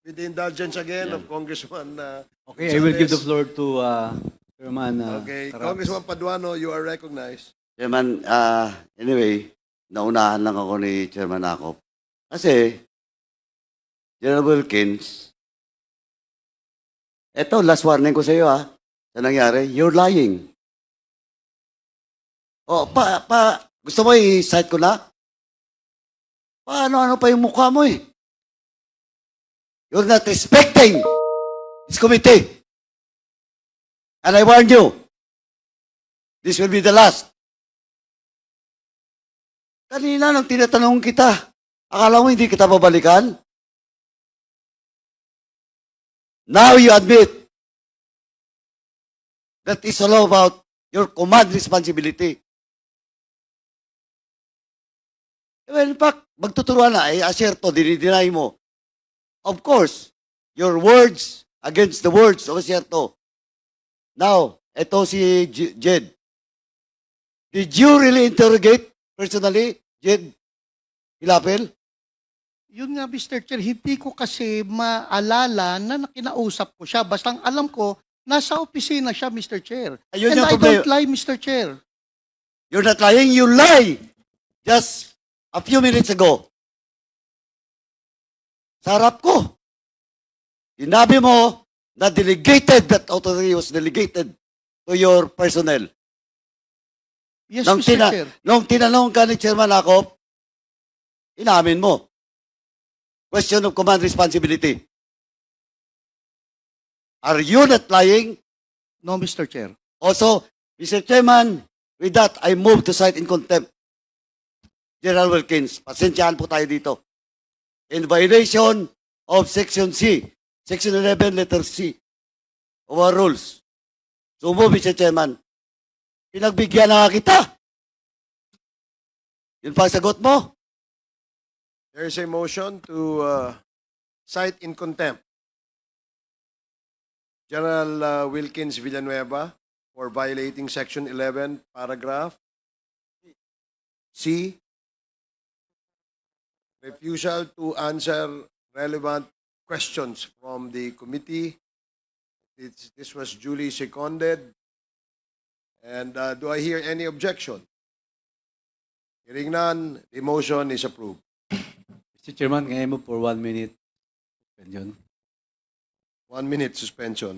With the indulgence again of Congressman Okay, I will give the Gonzales. floor to Chairman Okay, Tarap. Congressman Paduano, you are recognized. Chairman, anyway, naunahan lang ako ni Chairman Akop. Kasi, General Wilkins, eto, last warning ko sa iyo sa nangyari, you're lying. Oh, gusto mo i-cite ko na? Paano-ano pa yung mukha mo eh? You're not respecting this committee. And I warn you, this will be the last. Kanina nang tinatanong kita, akala mo hindi kita babalikan? Now you admit that it's all about your command responsibility. Well, in fact, magtuturuan na, aserto, dinideny mo. Of course, your words against the words of aserto. Now, eto si Jed. Did you really interrogate personally, Jed Hilapel? Yun nga, Mr. Chair, hindi ko kasi maalala na kinausap ko siya. Basta ang alam ko, nasa opisina siya, Mr. Chair. Ayun And yung I problema. don't lie, Mr. Chair. You're not lying, you lie! Just a few minutes ago. Sa harap ko. Sinabi mo na delegated, that authority was delegated to your personnel. Yes, Nung, Mr. Chair. nung tinanong ka ni Chairman Akop, inamin mo. Question of command responsibility. Are you not lying? No, Mr. Chair. Also, Mr. Chairman, with that, I move to cite in contempt General Wilkins. Pasensyaan po tayo dito. In violation of Section C, Section 11, letter C, of our rules. So move, Mr. Chairman. Pinagbigyan na nga kita. Yun pa ang sagot mo? There is a motion to cite in contempt General Wilkins Villanueva for violating Section 11, paragraph C, refusal to answer relevant questions from the committee. This was duly seconded. And do I hear any objection? Hearing none, the motion is approved. Mr. Chairman, can I move for 1 minute? Suspension. 1 minute suspension.